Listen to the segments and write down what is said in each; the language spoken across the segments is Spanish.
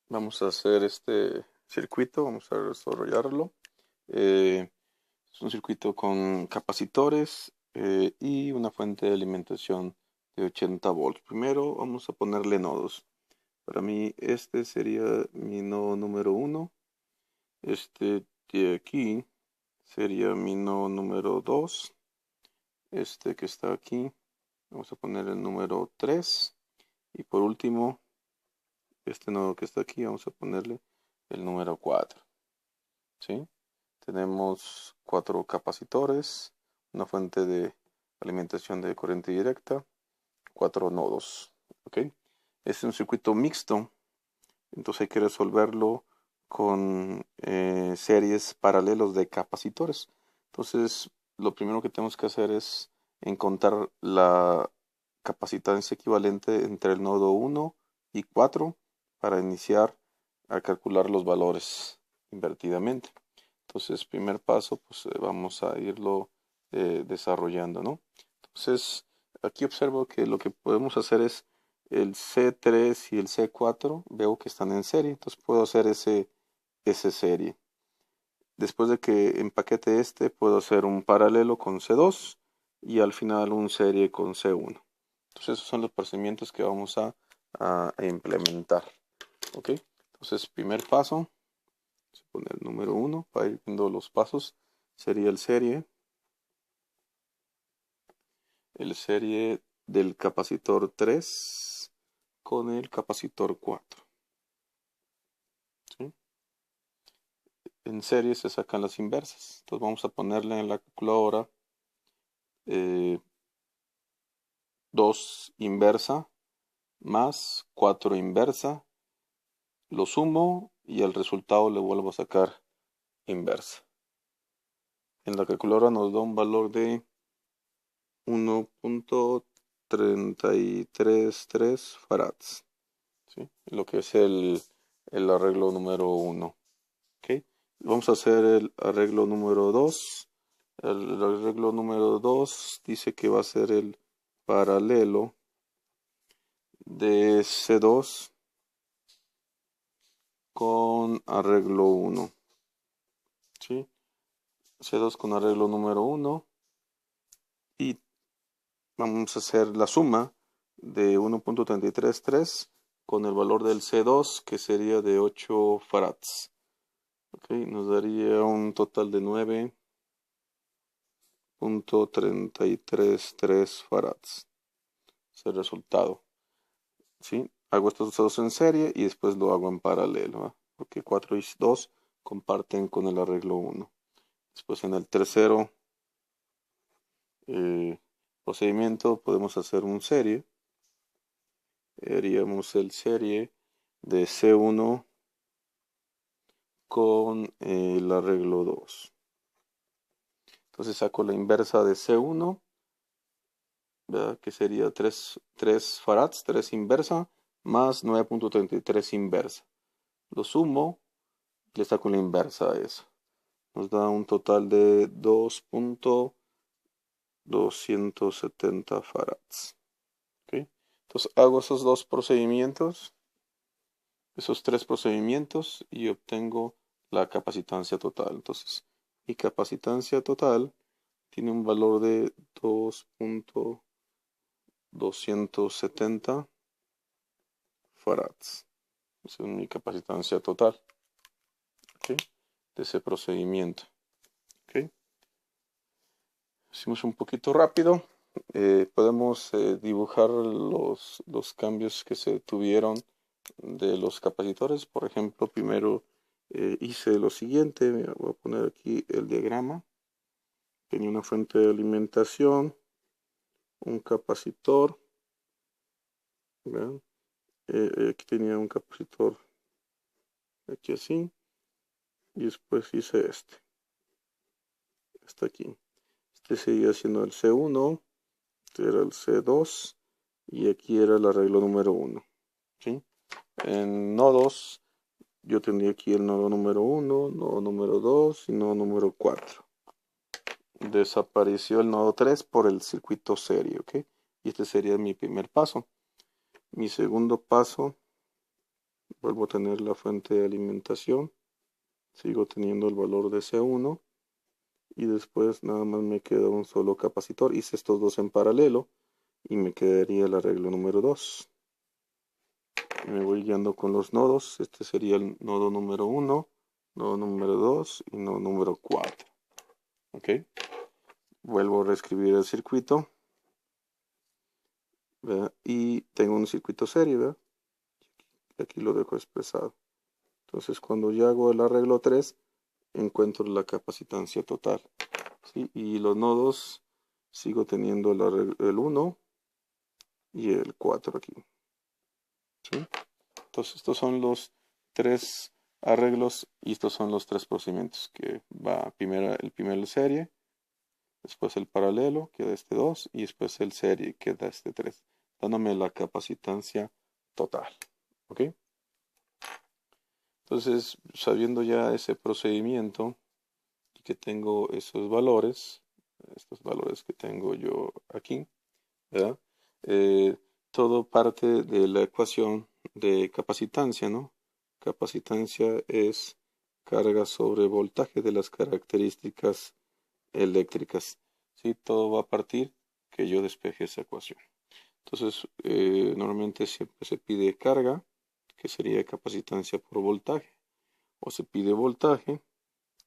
Vamos a hacer este circuito, vamos a desarrollarlo. Eh, es un circuito con capacitores y una fuente de alimentación de 80 volts. Primero vamos a ponerle nodos. Para mí este sería mi nodo número uno. Este de aquí sería mi nodo número 2. Este que está aquí, vamos a poner el número 3. Y por último, este nodo que está aquí, vamos a ponerle el número 4. ¿Sí? Tenemos 4 capacitores, una fuente de alimentación de corriente directa, 4 nodos. ¿Ok? Este es un circuito mixto, entonces hay que resolverlo con series paralelos de capacitores. Entonces, lo primero que tenemos que hacer es encontrar la capacitancia equivalente entre el nodo 1 y 4 para iniciar a calcular los valores invertidamente. Entonces, primer paso, pues vamos a irlo desarrollando, ¿no? Entonces, aquí observo que lo que podemos hacer es el C3 y el C4, veo que están en serie, entonces puedo hacer ese serie. Después de que empaquete este, puedo hacer un paralelo con C2 y al final un serie con C1. Entonces, esos son los procedimientos que vamos a implementar. ¿Ok? Entonces, primer paso, vamos a poner el número 1 para ir viendo los pasos, sería el serie del capacitor 3 con el capacitor 4. ¿Sí? En serie se sacan las inversas. Entonces vamos a ponerle en la calculadora 2 inversa más 4 inversa. Lo sumo y el resultado le vuelvo a sacar inversa. En la calculadora nos da un valor de 1.333 farads. ¿Sí? Lo que es el arreglo número 1. ¿Okay? Vamos a hacer el arreglo número 2. El arreglo número 2 dice que va a ser el paralelo de C2 con arreglo 1. ¿Sí? C2 con arreglo número 1 y vamos a hacer la suma de 1.333 con el valor del C2 que sería de 8 farads. ¿Okay? Nos daría un total de 9.333 farads. Es el resultado. ¿Sí? Hago estos dos en serie y después lo hago en paralelo, ¿va? Porque 4 y 2 comparten con el arreglo 1. Después en el tercero procedimiento podemos hacer un serie. Haríamos el serie de C1 con el arreglo 2. Entonces saco la inversa de C1, ¿verdad? Que sería 3 farads, 3 inversa, más 9.33 inversa. Lo sumo, le saco la inversa a eso. Nos da un total de 2.270 farads. ¿Okay? Entonces hago esos dos procedimientos, esos tres procedimientos y obtengo la capacitancia total. Entonces, mi capacitancia total tiene un valor de 2.270 farads. Esa es mi capacitancia total. ¿Okay? De ese procedimiento. ¿Okay? Hicimos un poquito rápido. Podemos dibujar los cambios que se tuvieron de los capacitores. Por ejemplo, primero hice lo siguiente. Voy a poner aquí el diagrama. Tenía una fuente de alimentación, un capacitor. Aquí tenía un capacitor aquí así. Y después hice este. Este aquí. Este seguía siendo el C1. Este era el C2. Y aquí era el arreglo número 1. ¿Sí? En nodos, yo tendría aquí el nodo número 1, nodo número 2 y nodo número 4. Desapareció el nodo 3 por el circuito serie, ¿ok? Y este sería mi primer paso. Mi segundo paso, vuelvo a tener la fuente de alimentación, sigo teniendo el valor de C1 y después nada más me queda un solo capacitor. Hice estos dos en paralelo y me quedaría el arreglo número 2. Me voy guiando con los nodos. Este sería el nodo número 1, nodo número 2 y nodo número 4. ¿Ok? Vuelvo a reescribir el circuito. ¿Verdad? Y tengo un circuito serie, ¿verdad? Aquí lo dejo expresado. Entonces cuando ya hago el arreglo 3, encuentro la capacitancia total. ¿Sí? Y los nodos sigo teniendo el 1 y el 4 aquí. ¿Sí? Entonces estos son los 3 arreglos y estos son los 3 procedimientos que va primero el primero serie, después el paralelo que da este 2 y después el serie que da este 3, dándome la capacitancia total. ¿Ok? Entonces, sabiendo ya ese procedimiento y que tengo esos valores, estos valores que tengo yo aquí, ¿verdad? Todo parte de la ecuación de capacitancia, ¿no? Capacitancia es carga sobre voltaje de las características eléctricas. ¿Sí? Todo va a partir que yo despeje esa ecuación. Entonces, normalmente siempre se pide carga, que sería capacitancia por voltaje, o se pide voltaje,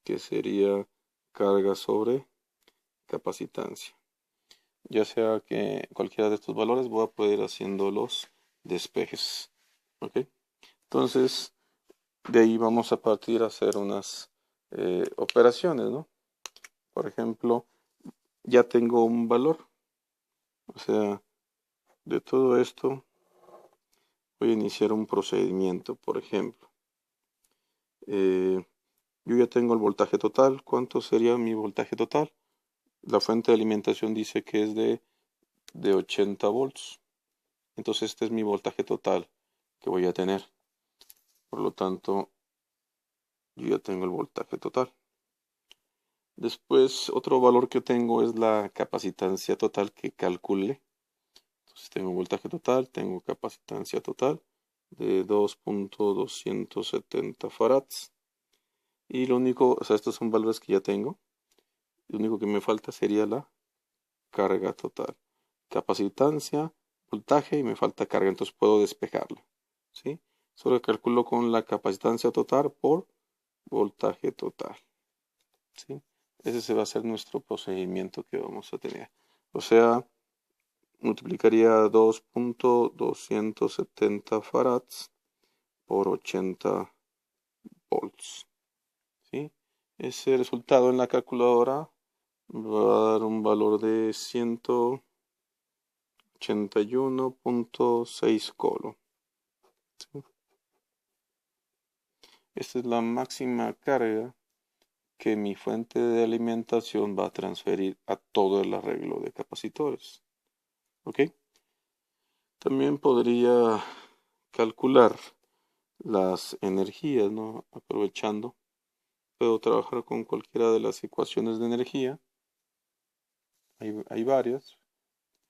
que sería carga sobre capacitancia. Ya sea que cualquiera de estos valores voy a poder ir haciendo los despejes. ¿Ok? Entonces, de ahí vamos a partir a hacer unas operaciones, ¿no? Por ejemplo, ya tengo un valor. O sea, de todo esto voy a iniciar un procedimiento. Por ejemplo, yo ya tengo el voltaje total. ¿Cuánto sería mi voltaje total? La fuente de alimentación dice que es de 80 volts. Entonces este es mi voltaje total que voy a tener. Por lo tanto, yo ya tengo el voltaje total. Después, otro valor que tengo es la capacitancia total que calculé. Entonces tengo voltaje total, tengo capacitancia total de 2.270 farads. Y lo único, o sea, estos son valores que ya tengo. Lo único que me falta sería la carga total. Capacitancia, voltaje y me falta carga, entonces puedo despejarlo. ¿Sí? Solo calculo con la capacitancia total por voltaje total. ¿Sí? Ese se va a ser nuestro procedimiento que vamos a tener. O sea, multiplicaría 2.270 farads por 80 volts. ¿Sí? Ese resultado en la calculadora va a dar un valor de 181.6 colo. ¿Sí? Esta es la máxima carga que mi fuente de alimentación va a transferir a todo el arreglo de capacitores. ¿Ok? También podría calcular las energías, ¿no? Aprovechando, puedo trabajar con cualquiera de las ecuaciones de energía. Hay varias.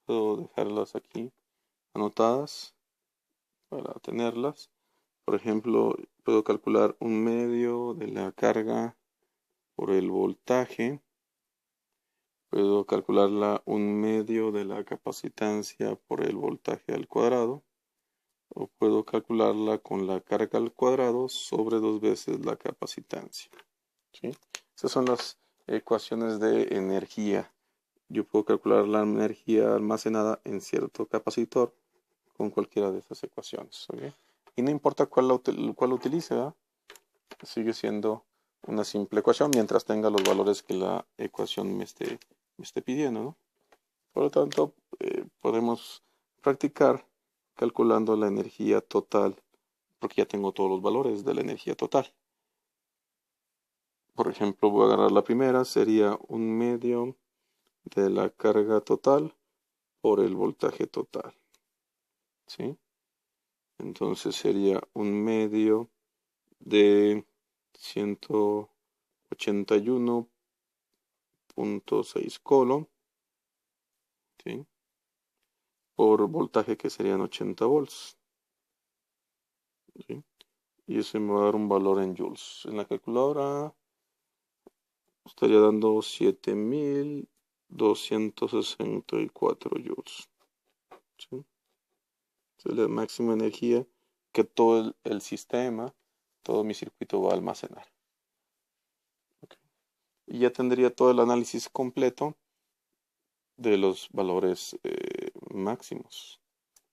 Puedo dejarlas aquí anotadas para tenerlas. Por ejemplo, puedo calcular un medio de la carga por el voltaje. Puedo calcularla un medio de la capacitancia por el voltaje al cuadrado. O puedo calcularla con la carga al cuadrado sobre 2 veces la capacitancia. ¿Sí? Esas son las ecuaciones de energía. Yo puedo calcular la energía almacenada en cierto capacitor con cualquiera de esas ecuaciones. ¿Okay? Y no importa cuál utilice, ¿verdad? Sigue siendo una simple ecuación mientras tenga los valores que la ecuación me esté pidiendo, ¿no? Por lo tanto, podemos practicar calculando la energía total, porque ya tengo todos los valores de la energía total. Por ejemplo, voy a agarrar la primera, sería un medio de la carga total por el voltaje total. ¿Sí? Entonces sería un medio de 181.6 colon, ¿sí? Por voltaje que serían 80 volts. ¿Sí? y eso me va a dar un valor en joules. En la calculadora estaría dando 7264 joules. ¿Sí? Es la máxima energía que todo el sistema, todo mi circuito va a almacenar. Okay. Y ya tendría todo el análisis completo de los valores máximos.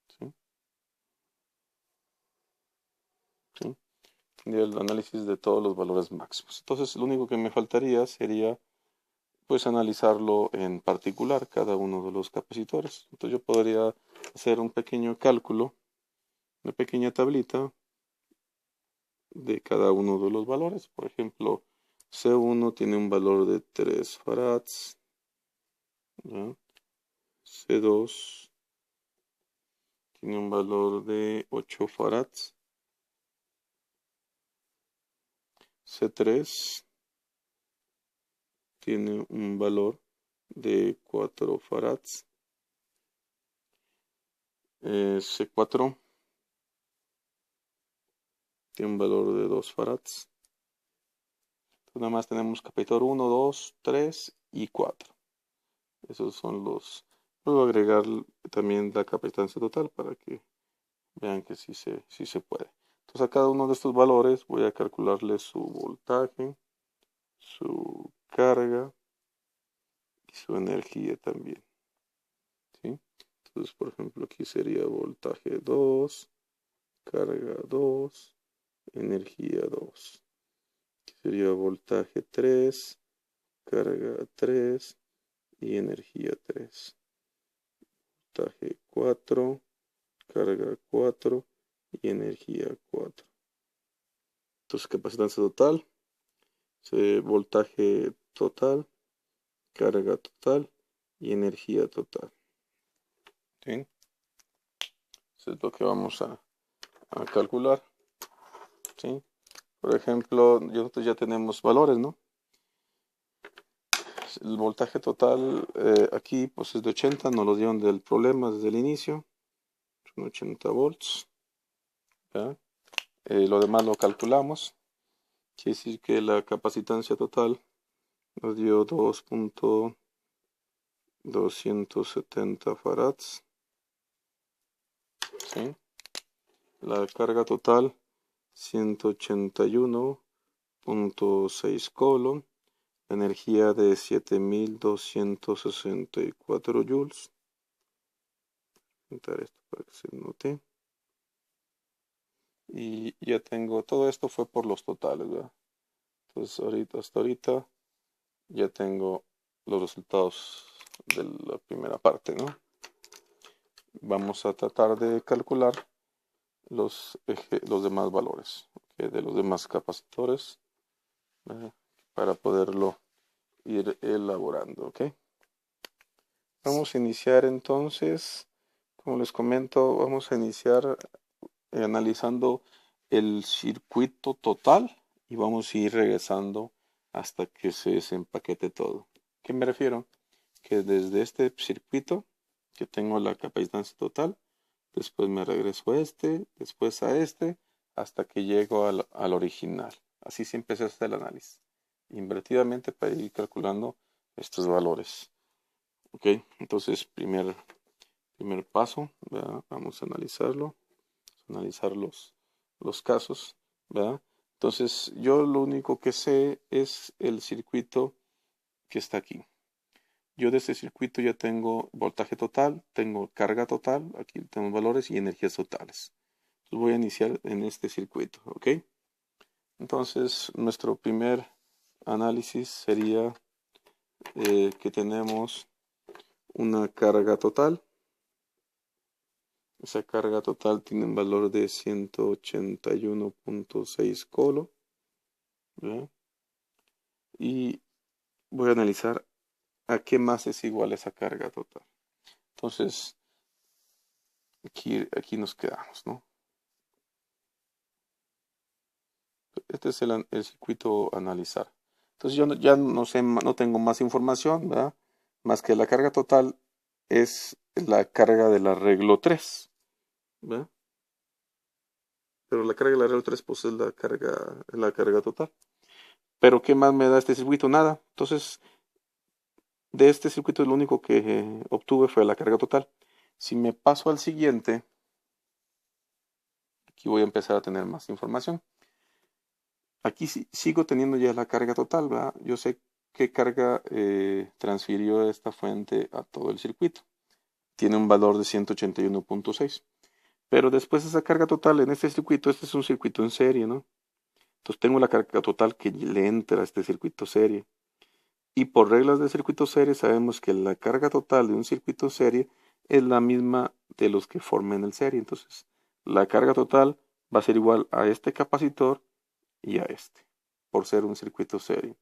¿Sí? ¿Sí? Tendría el análisis de todos los valores máximos. Entonces, lo único que me faltaría sería pues analizarlo en particular cada uno de los capacitores. Entonces yo podría hacer un pequeño cálculo, una pequeña tablita de cada uno de los valores. Por ejemplo, C1 tiene un valor de 3 farads, ¿ya? C2 tiene un valor de 8 farads, C3 tiene un valor de 4 farads, C4 tiene un valor de 2 farads. Entonces nada más tenemos capacitador 1, 2, 3 y 4. Esos son los... Puedo agregar también la capacitancia total para que vean que sí se puede. Entonces a cada uno de estos valores voy a calcularle su voltaje, su carga y su energía también. ¿Sí? Entonces por ejemplo aquí sería voltaje 2, carga 2, energía 2. Aquí sería voltaje 3, carga 3 y energía 3. Voltaje 4, carga 4 y energía 4. Entonces capacitancia total, voltaje total, carga total y energía total. ¿Sí? Eso es lo que vamos a calcular. ¿Sí? Por ejemplo, nosotros ya tenemos valores, ¿no? El voltaje total aquí pues es de 80, nos lo dieron del problema desde el inicio. Son 80 volts. ¿Ya? Lo demás lo calculamos. Quiere decir que la capacitancia total nos dio 2.270 farads. ¿Sí? La carga total 181.6 coulomb. Energía de 7.264 joules. Voy a pintar esto para que se note. Y ya tengo, todo esto fue por los totales, ¿verdad? Entonces hasta ahorita ya tengo los resultados de la primera parte, ¿no? Vamos a tratar de calcular los demás valores, ¿okay? De los demás capacitores, ¿verdad? Para poderlo ir elaborando, ¿ok? Vamos a iniciar entonces, como les comento, vamos a iniciar analizando el circuito total y vamos a ir regresando hasta que se desempaquete todo. ¿Qué me refiero? Que desde este circuito que tengo la capacitancia total, después me regreso a este, después a este, hasta que llego al original. Así siempre se hace el análisis, invertidamente para ir calculando estos valores. Ok, entonces primer paso, ¿verdad? Vamos a analizar los casos, ¿verdad? Entonces yo lo único que sé es el circuito que está aquí. Yo de este circuito ya tengo voltaje total, tengo carga total, aquí tenemos valores y energías totales. Entonces voy a iniciar en este circuito, ¿ok? Entonces nuestro primer análisis sería que tenemos una carga total. Esa carga total tiene un valor de 181.6 coulomb, ¿verdad? Y voy a analizar a qué más es igual esa carga total. Entonces, aquí nos quedamos, ¿no? Este es el circuito a analizar. Entonces yo ya no sé, no tengo más información, ¿verdad? Más que la carga total es la carga del arreglo 3, ¿verdad? pero la carga del arreglo 3 pues es la carga total. Pero ¿qué más me da este circuito? Nada. Entonces, de este circuito lo único que obtuve fue la carga total. Si me paso al siguiente, aquí voy a empezar a tener más información. Aquí sigo teniendo ya la carga total, ¿verdad? Yo sé qué carga transfirió esta fuente a todo el circuito. Tiene un valor de 181.6. Pero después esa carga total en este circuito, este es un circuito en serie, ¿no? Entonces tengo la carga total que le entra a este circuito serie. Y por reglas de circuito serie sabemos que la carga total de un circuito serie es la misma de los que formen el serie. Entonces la carga total va a ser igual a este capacitor y a este, por ser un circuito serie.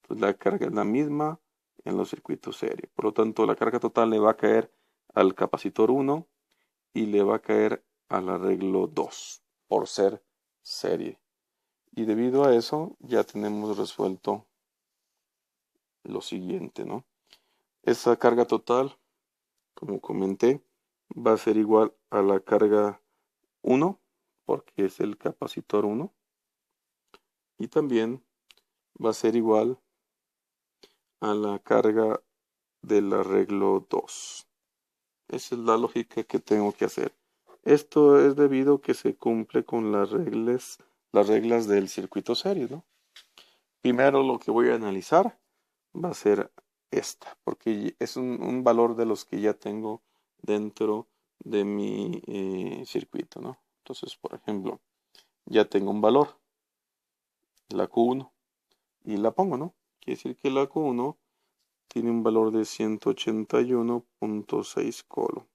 Entonces la carga es la misma en los circuitos serie. Por lo tanto, la carga total le va a caer al capacitor 1 y le va a caer al arreglo 2 por ser serie. Y debido a eso ya tenemos resuelto lo siguiente, ¿no? Esa carga total, como comenté, va a ser igual a la carga 1 porque es el capacitor 1 y también va a ser igual a la carga del arreglo 2. Esa es la lógica que tengo que hacer. Esto es debido a que se cumple con las reglas del circuito serie, ¿no? Primero lo que voy a analizar va a ser esta, porque es un valor de los que ya tengo dentro de mi circuito, ¿no? Entonces, por ejemplo, ya tengo un valor, la Q1, y la pongo, ¿no? Quiere decir que la Q1 tiene un valor de 181.6 colo.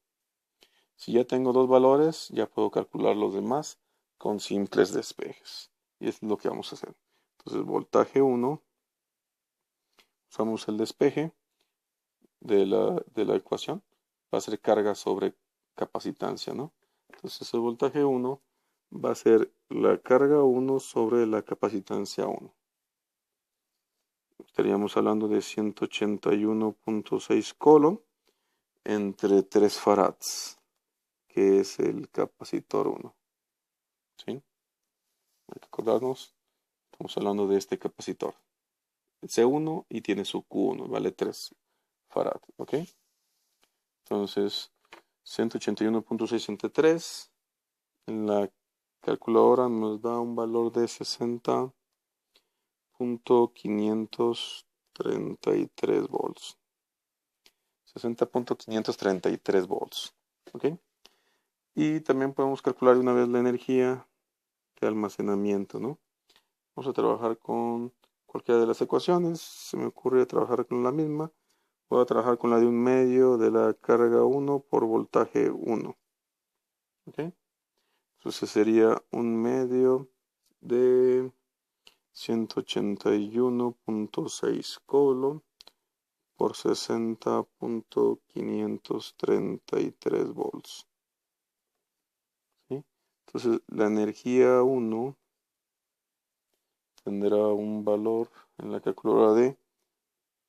Si ya tengo dos valores, ya puedo calcular los demás con simples despejes. Y es lo que vamos a hacer. Entonces, voltaje 1, usamos el despeje de la ecuación, va a ser carga sobre capacitancia, ¿no? Entonces, el voltaje 1 va a ser la carga 1 sobre la capacitancia 1. Estaríamos hablando de 181.6 colo entre 3 farads, que es el capacitor 1. ¿Sí? Hay que acordarnos, estamos hablando de este capacitor. El C1 y tiene su Q1, vale 3 farad, ¿ok? Entonces, 181.6 entre 3, en la calculadora nos da un valor de 60.533 volts. 60.533 volts, ¿ok? Y también podemos calcular de una vez la energía de almacenamiento, ¿no? Vamos a trabajar con cualquiera de las ecuaciones. Se me ocurre trabajar con la misma. Voy a trabajar con la de un medio de la carga 1 por voltaje 1. ¿Ok? Entonces sería un medio de 181.6 colo por 60.533 volts. ¿Sí? Entonces la energía 1 tendrá un valor en la calculadora de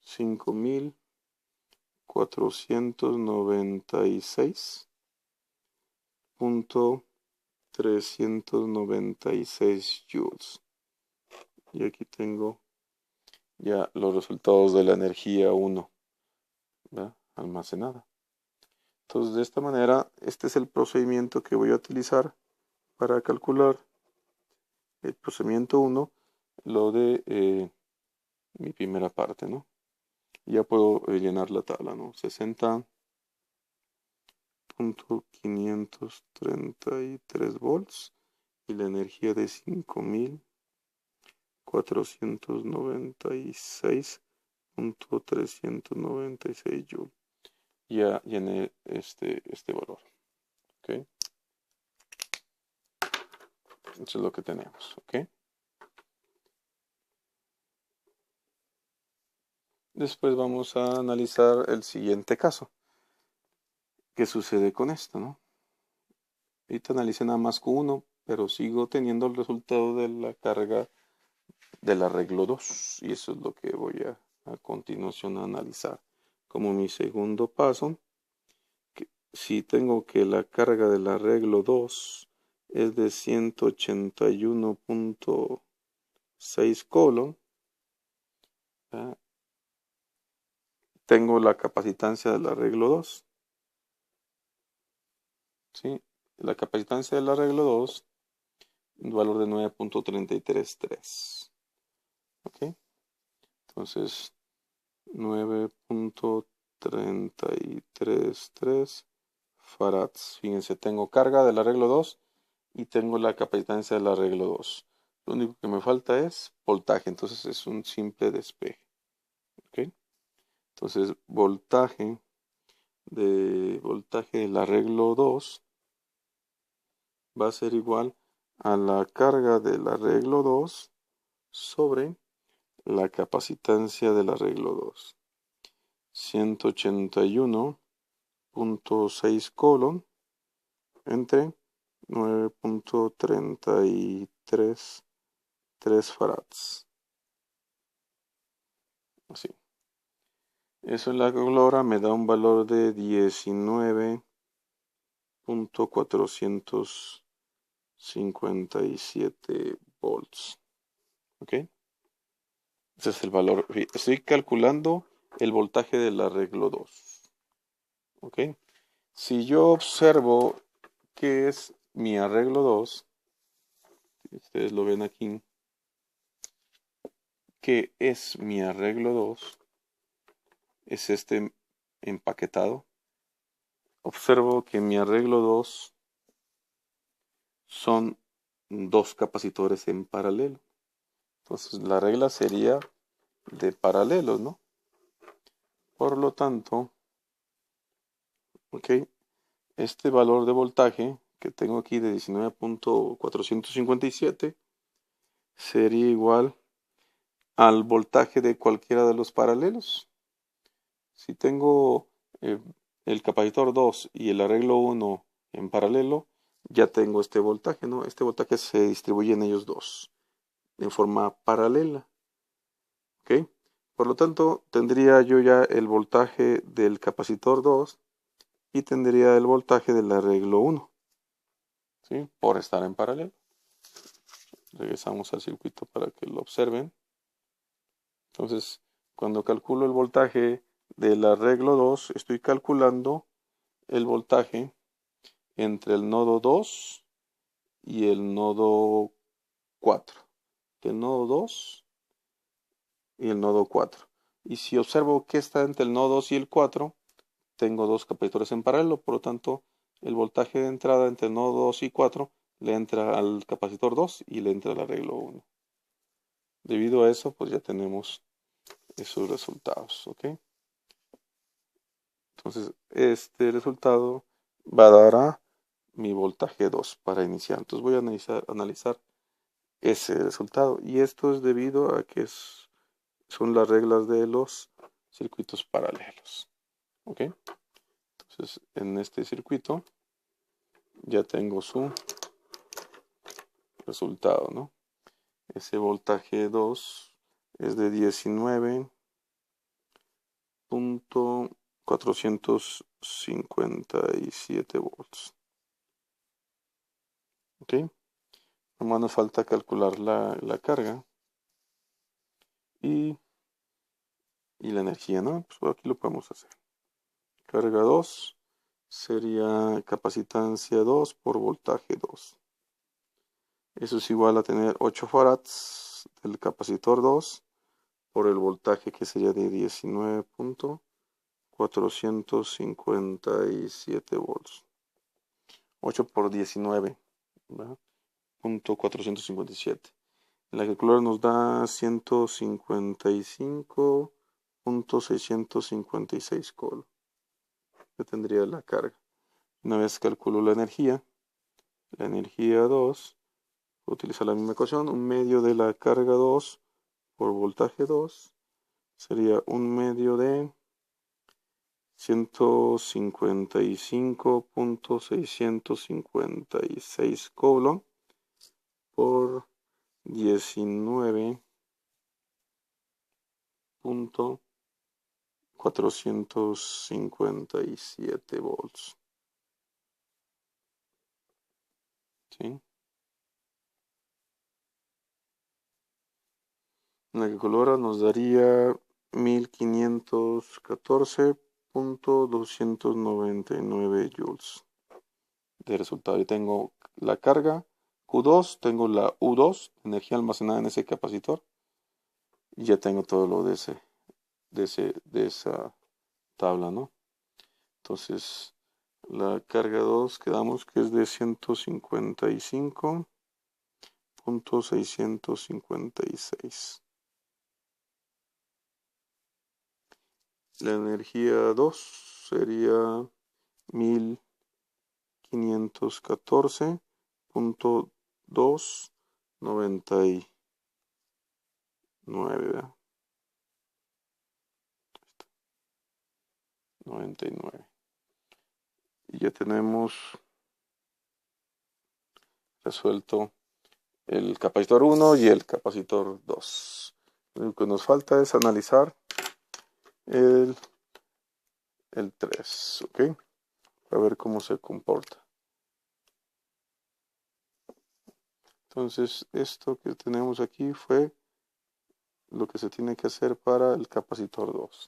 5.496.396 joules. Y aquí tengo ya los resultados de la energía 1, ¿verdad? Almacenada. Entonces, de esta manera, este es el procedimiento que voy a utilizar para calcular el procedimiento 1, lo de mi primera parte, ¿no? Ya puedo llenar la tabla, ¿no? 60.533 volts y la energía de 5.496.396 joules. Ya llené este valor. ¿Ok? Eso es lo que tenemos. ¿Ok? Después vamos a analizar el siguiente caso. ¿Qué sucede con esto, no? Ahorita analicé nada más Q1, pero sigo teniendo el resultado de la carga del arreglo 2. Y eso es lo que voy a continuación a analizar. Como mi segundo paso, si tengo que la carga del arreglo 2 es de 181.6 colon. ¿Ya? Tengo la capacitancia del arreglo 2. ¿Sí? La capacitancia del arreglo 2, un valor de 9.333. ¿Ok? Entonces, 9.333 farads. Fíjense, tengo carga del arreglo 2 y tengo la capacitancia del arreglo 2. Lo único que me falta es voltaje, entonces es un simple despeje. ¿Ok? Entonces, voltaje del arreglo 2 va a ser igual a la carga del arreglo 2 sobre la capacitancia del arreglo 2. 181.6 colon entre 9.333 farads. Así. Eso en la calculadora me da un valor de 19.457 volts. ¿Ok? Ese es el valor. Estoy calculando el voltaje del arreglo 2. ¿Ok? Si yo observo qué es mi arreglo 2, ustedes lo ven aquí, ¿qué es mi arreglo 2? Es este empaquetado. Observo que mi arreglo 2 son dos capacitores en paralelo. Entonces la regla sería de paralelos, ¿no? Por lo tanto, ¿ok? Este valor de voltaje que tengo aquí de 19.457 sería igual al voltaje de cualquiera de los paralelos. Si tengo eh, el capacitor 2 y el arreglo 1 en paralelo, ya tengo este voltaje, ¿no? Este voltaje se distribuye en ellos dos, en forma paralela, ¿ok? Por lo tanto, tendría yo ya el voltaje del capacitor 2 y tendría el voltaje del arreglo 1, ¿sí? Por estar en paralelo. Regresamos al circuito para que lo observen. Entonces, cuando calculo el voltaje del arreglo 2, estoy calculando el voltaje entre el nodo 2 y el nodo 4. El nodo 2 y el nodo 4. Y si observo que está entre el nodo 2 y el 4, tengo dos capacitores en paralelo, por lo tanto, el voltaje de entrada entre el nodo 2 y 4 le entra al capacitor 2 y le entra al arreglo 1. Debido a eso, pues ya tenemos esos resultados, ¿ok? Entonces, este resultado va a dar a mi voltaje 2 para iniciar. Entonces voy a analizar ese resultado. Y esto es debido a que son las reglas de los circuitos paralelos. ¿Ok? Entonces, en este circuito ya tengo su resultado, ¿no? Ese voltaje 2 es de 19.457 volts. ¿Ok? Nomás nos falta calcular la carga y la energía, ¿no? Pues por aquí lo podemos hacer. Carga 2 sería capacitancia 2 por voltaje 2. Eso es igual a tener 8 farads del capacitor 2 por el voltaje que sería de 19.457 volts. 8 por 19, ¿verdad? Punto 457. La calculadora nos da 155.656 col. Yo tendría la carga. Una vez calculo la energía 2, voy a utilizar la misma ecuación, un medio de la carga 2 por voltaje 2 sería un medio de 155.656 coulomb por 19.457 volts. ¿sí? En la calculadora nos daría 1514.299 joules de resultado. Y tengo la carga Q2, tengo la U2, energía almacenada en ese capacitor, y ya tengo todo lo de esa tabla, ¿no? Entonces, la carga 2 quedamos que es de 155.656. La energía 2 sería 1514.299, ¿verdad? 99. Y ya tenemos resuelto el capacitor 1 y el capacitor 2. Lo que nos falta es analizar el, el 3, ¿ok? Para ver cómo se comporta. Entonces, esto que tenemos aquí fue lo que se tiene que hacer para el capacitor 2.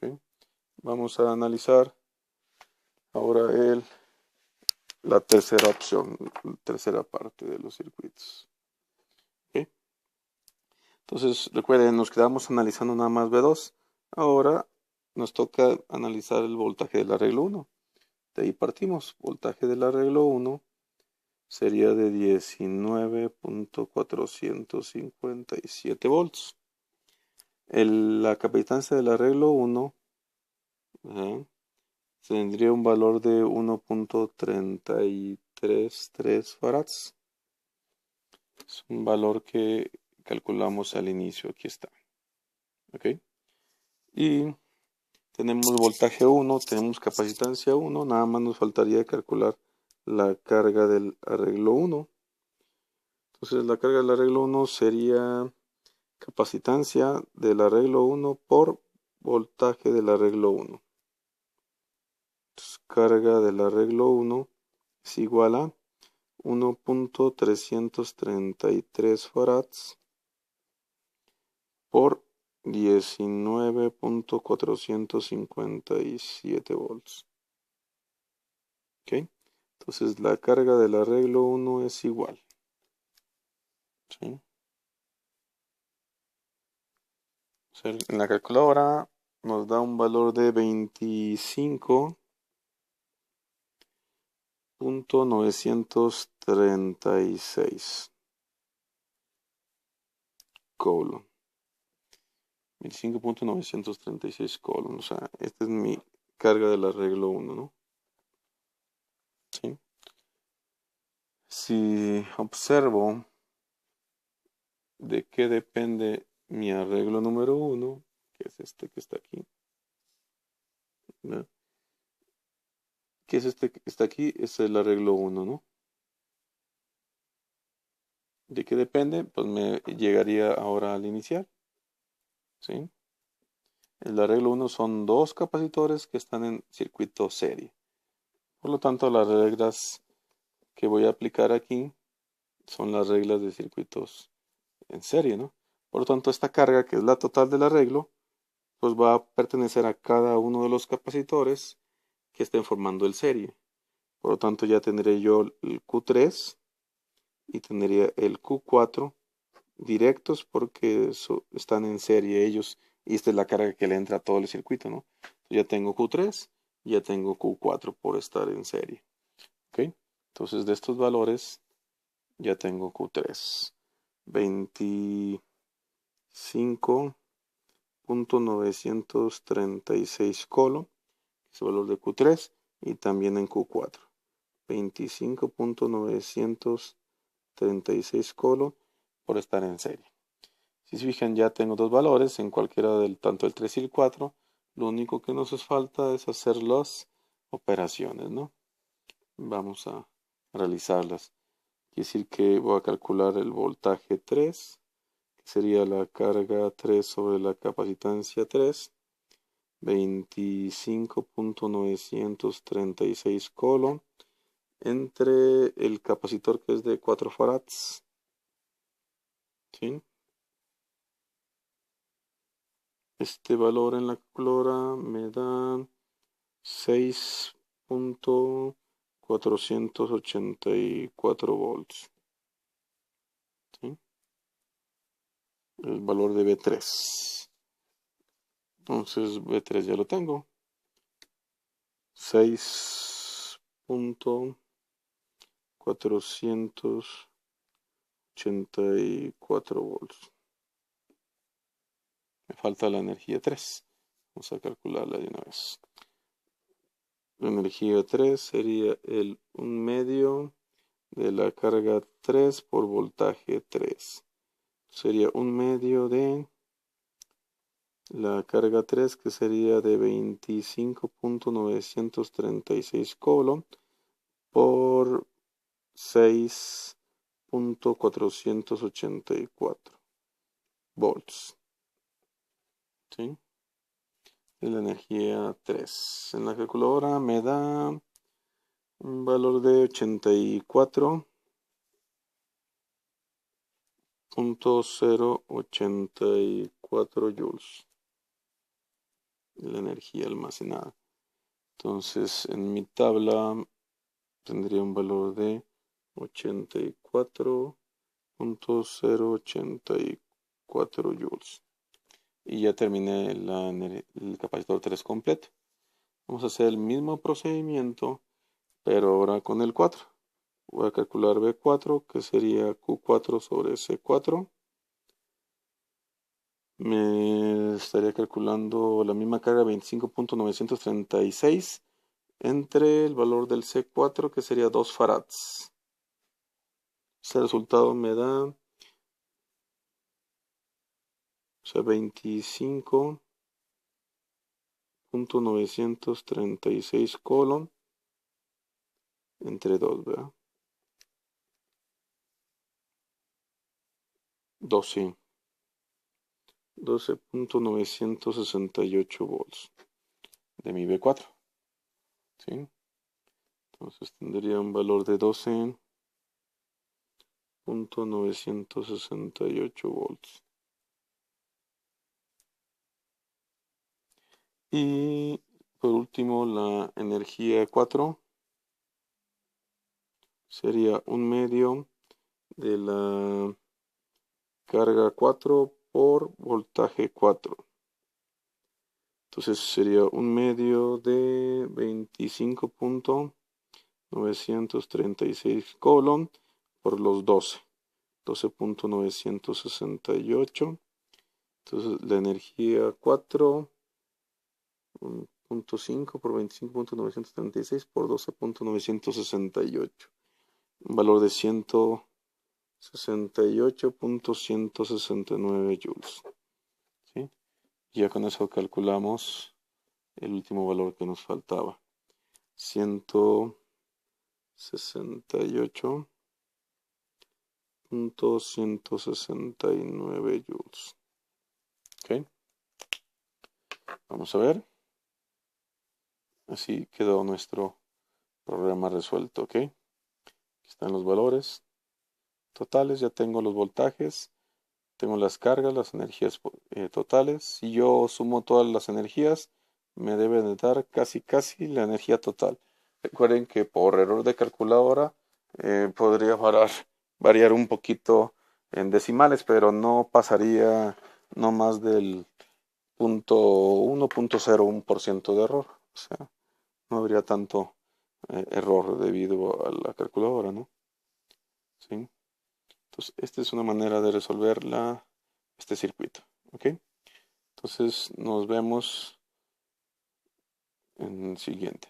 ¿Ok? Vamos a analizar ahora la tercera opción, la tercera parte de los circuitos. ¿Ok? Entonces, recuerden, nos quedamos analizando nada más B2. Ahora nos toca analizar el voltaje del arreglo 1. De ahí partimos. Voltaje del arreglo 1 sería de 19.457 volts. La capacitancia del arreglo 1 tendría un valor de 1.333 farads. Es un valor que calculamos al inicio. Aquí está. ¿Ok? Y tenemos voltaje 1, tenemos capacitancia 1. Nada más nos faltaría calcular la carga del arreglo 1. Entonces la carga del arreglo 1 sería capacitancia del arreglo 1 por voltaje del arreglo 1. Entonces, carga del arreglo 1 es igual a 1.333 farads por 19.457 volts. ¿Ok? Entonces la carga del arreglo 1 es igual. ¿Sí? En la calculadora nos da un valor de 25.936 colon. 25.936 colon. O sea, esta es mi carga del arreglo 1, ¿no? ¿Sí? Si observo de qué depende mi arreglo número 1, que es este que está aquí, ¿no? ¿Qué es este que está aquí? Es el arreglo 1, ¿no? ¿De qué depende? Pues me llegaría ahora al inicial, ¿sí? El arreglo 1 son dos capacitores que están en circuito serie. Por lo tanto, las reglas que voy a aplicar aquí son las reglas de circuitos en serie, ¿no? Por lo tanto, esta carga, que es la total del arreglo, pues va a pertenecer a cada uno de los capacitores que estén formando el serie. Por lo tanto, ya tendré yo el Q3 y tendría el Q4 directos porque están en serie ellos y esta es la carga que le entra a todo el circuito, ¿no? Ya tengo Q3, ya tengo Q4 por estar en serie. ¿Ok? Entonces de estos valores ya tengo Q3. 25.936 colo, es el valor de Q3, y también en Q4. 25.936 colo por estar en serie. Si se fijan, ya tengo dos valores en cualquiera del tanto el 3 y el 4. Lo único que nos falta es hacer las operaciones, ¿no? Vamos a realizarlas. Quiere decir que voy a calcular el voltaje 3, que sería la carga 3 sobre la capacitancia 3, 25.936 colon entre el capacitor que es de 4 farads, ¿sí? Este valor en la calculadora me da 6.484 volts, ¿sí? El valor de B3. Entonces B3 ya lo tengo. 6.484 volts. Me falta la energía 3. Vamos a calcularla de una vez. La energía 3 sería el 1/2 de la carga 3 por voltaje 3. Sería 1/2 de la carga 3, que sería de 25.936 coulomb por 6.484 volts, ¿sí? Es la energía 3. En la calculadora me da un valor de 84.084 joules. La energía almacenada. Entonces en mi tabla tendría un valor de 84.084 joules. Y ya terminé el capacitor 3 completo. Vamos a hacer el mismo procedimiento, pero ahora con el 4. Voy a calcular B4, que sería Q4 sobre C4. Me estaría calculando la misma carga, 25.936, entre el valor del C4, que sería 2 farads. Este resultado me da 25.936 coulomb entre 2, ¿verdad? 12.968 volts de mi B4, ¿sí? Entonces tendría un valor de 12.968 volts. Y por último, la energía 4 sería 1/2 de la carga 4 por voltaje 4. Entonces sería 1/2 de 25.936 coulomb por los 12.968. Entonces la energía 4.5 por 25.936 por 12.968. Un valor de 168.169 joules. ¿Sí? Y ya con eso calculamos el último valor que nos faltaba. 168.169 joules. ¿Ok? Vamos a ver. Así quedó nuestro programa resuelto. ¿Ok? Aquí están los valores totales. Ya tengo los voltajes. Tengo las cargas, las energías totales. Si yo sumo todas las energías, me debe de dar casi la energía total. Recuerden que por error de calculadora podría variar un poquito en decimales, pero no pasaría no más del 1.01% de error. O sea, no habría tanto error debido a la calculadora, ¿no? ¿Sí? Entonces, esta es una manera de resolver este circuito. ¿Ok? Entonces, nos vemos en el siguiente.